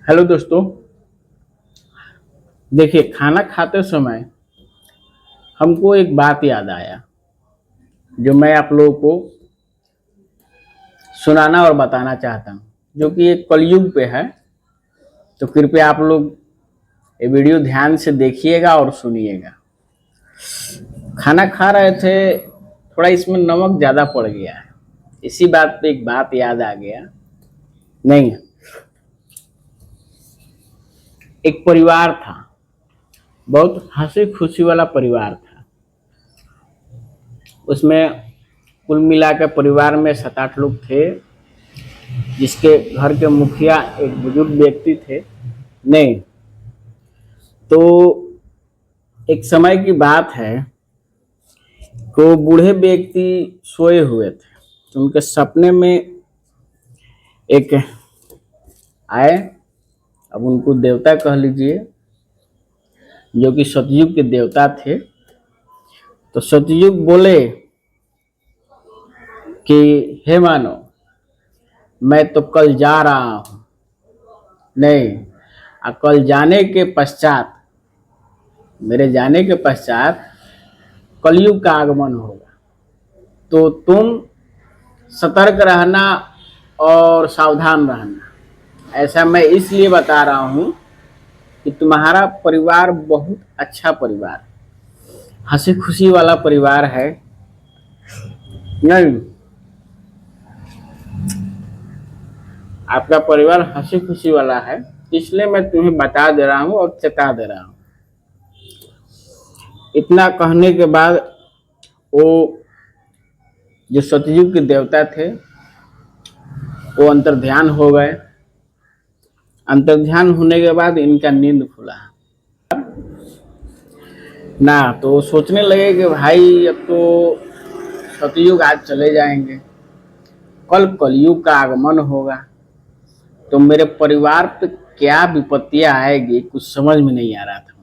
Hello दोस्तों। देखिए, खाना खाते समय हमको एक बात याद आया जो मैं आप लोगों को सुनाना और बताना चाहता हूँ, जो कि एक कलयुग पे है। तो कृपया आप लोग ये वीडियो ध्यान से देखिएगा और सुनिएगा। खाना खा रहे थे, थोड़ा इसमें नमक ज़्यादा पड़ गया है। इसी बात पे एक बात याद आ गया। नहीं, एक परिवार था, बहुत हंसी खुशी वाला परिवार था। उसमें कुल मिलाकर परिवार में 7-8 लोग थे, जिसके घर के मुखिया एक बुजुर्ग व्यक्ति थे। नहीं, तो एक समय की बात है कि बूढ़े व्यक्ति सोए हुए थे, तो उनके सपने में एक आए। अब उनको देवता कह लीजिए, जो कि सतयुग के देवता थे। तो सतयुग बोले कि हे मानो, मैं तो कल जा रहा हूँ। नहीं, कल जाने के पश्चात, मेरे जाने के पश्चात कलयुग का आगमन होगा। तो तुम सतर्क रहना और सावधान रहना। ऐसा मैं इसलिए बता रहा हूँ कि तुम्हारा परिवार बहुत अच्छा परिवार, हंसी खुशी वाला परिवार है। नहीं, आपका परिवार हंसी खुशी वाला है, इसलिए मैं तुम्हें बता दे रहा हूँ और चेता दे रहा हूँ। इतना कहने के बाद वो जो सतयुग के देवता थे वो अंतर्ध्यान हो गए। अंतर्ध्यान होने के बाद इनका नींद खुला ना, तो वो सोचने लगे कि भाई अब तो सतयुग आज चले जाएंगे, कल कलयुग का आगमन होगा, तो मेरे परिवार पे क्या विपत्तियां आएगी कुछ समझ में नहीं आ रहा था।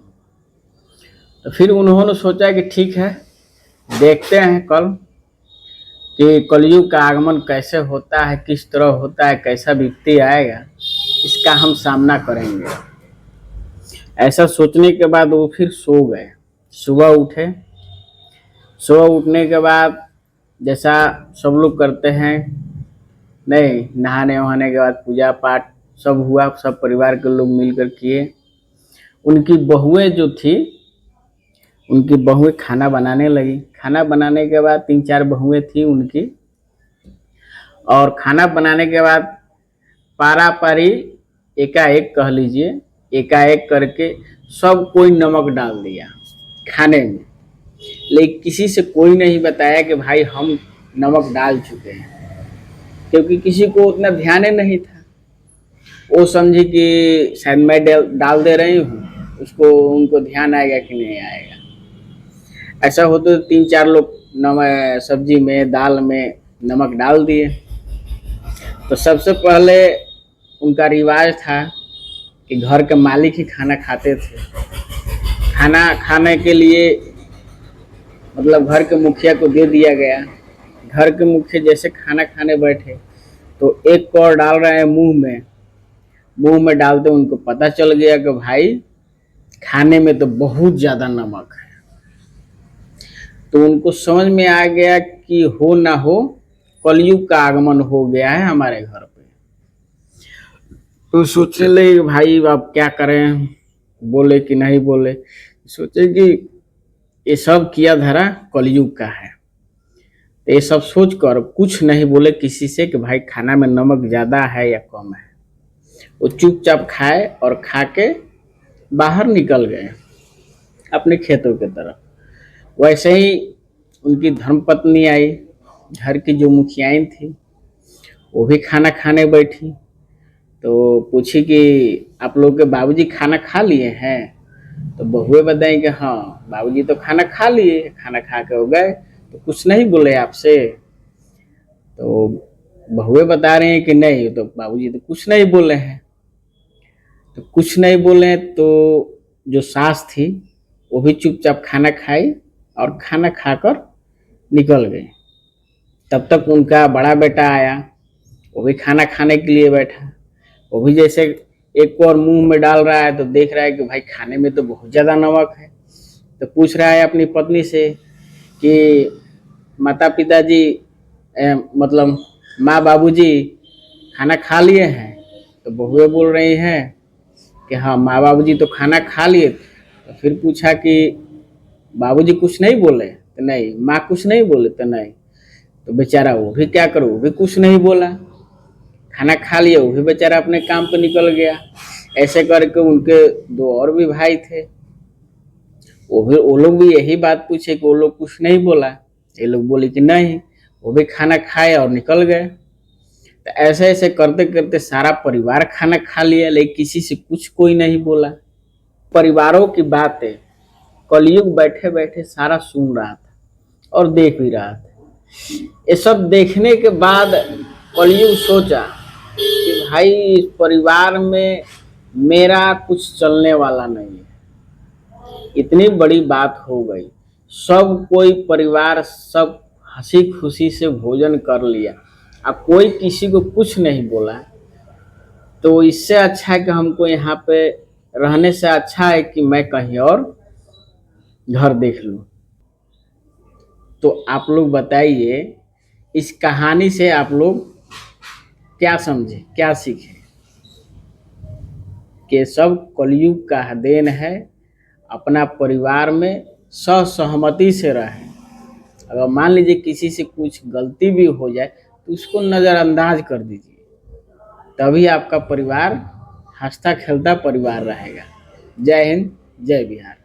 तो फिर उन्होंने सोचा कि ठीक है, देखते हैं कल कि कलयुग का आगमन कैसे होता है, किस तरह होता है, कैसा विपत्ति आएगा, इसका हम सामना करेंगे। ऐसा सोचने के बाद वो फिर सो गए। सुबह उठे। सुबह उठने के बाद जैसा सब लोग करते हैं, नहीं, नहाने वहाने के बाद पूजा पाठ सब हुआ, सब परिवार के लोग मिलकर किए। उनकी बहुएं जो थी, उनकी बहुएं खाना बनाने लगी। खाना बनाने के बाद 3-4 बहुएं थी उनकी, और खाना बनाने के बाद पारा पारी एकाएक कह लीजिए, एकाएक करके सब कोई नमक डाल दिया खाने में। लेकिन किसी से कोई नहीं बताया कि भाई हम नमक डाल चुके हैं, क्योंकि किसी को उतना ध्यान नहीं था। वो समझी कि शायद मैं डाल दे रही हूँ, उसको उनको ध्यान आएगा कि नहीं आएगा। ऐसा होते तो 3-4 लोग नमक सब्जी में दाल में नमक डाल दिए। तो सबसे पहले उनका रिवाज था कि घर के मालिक ही खाना खाते थे। खाना खाने के लिए मतलब घर के मुखिया को दे दिया गया। घर के मुखिया जैसे खाना खाने बैठे तो एक कौर डाल रहे हैं मुंह में डालते उनको पता चल गया कि भाई खाने में तो बहुत ज्यादा नमक है। तो उनको समझ में आ गया कि हो ना हो कलयुग का आगमन हो गया है हमारे घर पे। तो सोचने लगे भाई अब क्या करें, बोले कि नहीं बोले। सोचे कि ये सब किया धरा कलयुग का है। तो ये सब सोच कर कुछ नहीं बोले किसी से कि भाई खाना में नमक ज्यादा है या कम है। वो चुपचाप खाए और खा के बाहर निकल गए अपने खेतों की तरफ। वैसे ही उनकी धर्मपत्नी आई, घर की जो मुखियाइन थी, वो भी खाना खाने बैठी। तो पूछी कि आप लोग के बाबूजी खाना खा लिए हैं? तो बहुएं बताई कि हाँ, बाबूजी तो खाना खा लिए, खाना खा के हो गए, तो कुछ नहीं बोले आपसे? तो बहुएं बता रहे हैं कि नहीं, तो बाबूजी तो कुछ नहीं बोले हैं। तो कुछ नहीं बोले तो जो सास थी वो भी चुपचाप खाना खाई और खाना खाकर निकल गई। तब तक उनका बड़ा बेटा आया, वो भी खाना खाने के लिए बैठा। वो भी जैसे एक को और मुंह में डाल रहा है तो देख रहा है कि भाई खाने में तो बहुत ज़्यादा नमक है। तो पूछ रहा है अपनी पत्नी से कि माता पिताजी मतलब माँ बाबूजी खाना खा लिए हैं। तो बहुएं बोल रही हैं कि हाँ माँ बाबूजी तो खाना खा लिए। तो फिर पूछा कि बाबूजी कुछ नहीं बोले? तो नहीं। माँ कुछ नहीं बोले? तो नहीं। तो बेचारा वो भी क्या करो, वो भी कुछ नहीं बोला, खाना खा लिया, वो भी बेचारा अपने काम पे निकल गया। ऐसे करके उनके दो और भी भाई थे, वो लोग भी यही बात पूछे कि वो लोग कुछ नहीं बोला। ये लोग बोले कि नहीं, वो भी खाना खाए और निकल गए। तो ऐसे ऐसे करते करते सारा परिवार खाना खा लिया, लेकिन किसी से कुछ कोई नहीं बोला। परिवारों की बातें कलयुग बैठे बैठे सारा सुन रहा था और देख भी रहा था। ये सब देखने के बाद कलयुग सोचा कि भाई इस परिवार में मेरा कुछ चलने वाला नहीं है। इतनी बड़ी बात हो गई, सब कोई परिवार सब हंसी खुशी से भोजन कर लिया, अब कोई किसी को कुछ नहीं बोला। तो इससे अच्छा है कि हमको यहाँ पे रहने से अच्छा है कि मैं कहीं और घर देख लूं। तो आप लोग बताइए, इस कहानी से आप लोग क्या समझे, क्या सीखे? कि सब कलयुग का देन है। अपना परिवार में सहमति से रहें। अगर मान लीजिए किसी से कुछ गलती भी हो जाए तो उसको नज़रअंदाज कर दीजिए, तभी आपका परिवार हंसता खेलता परिवार रहेगा। जय हिंद, जय बिहार।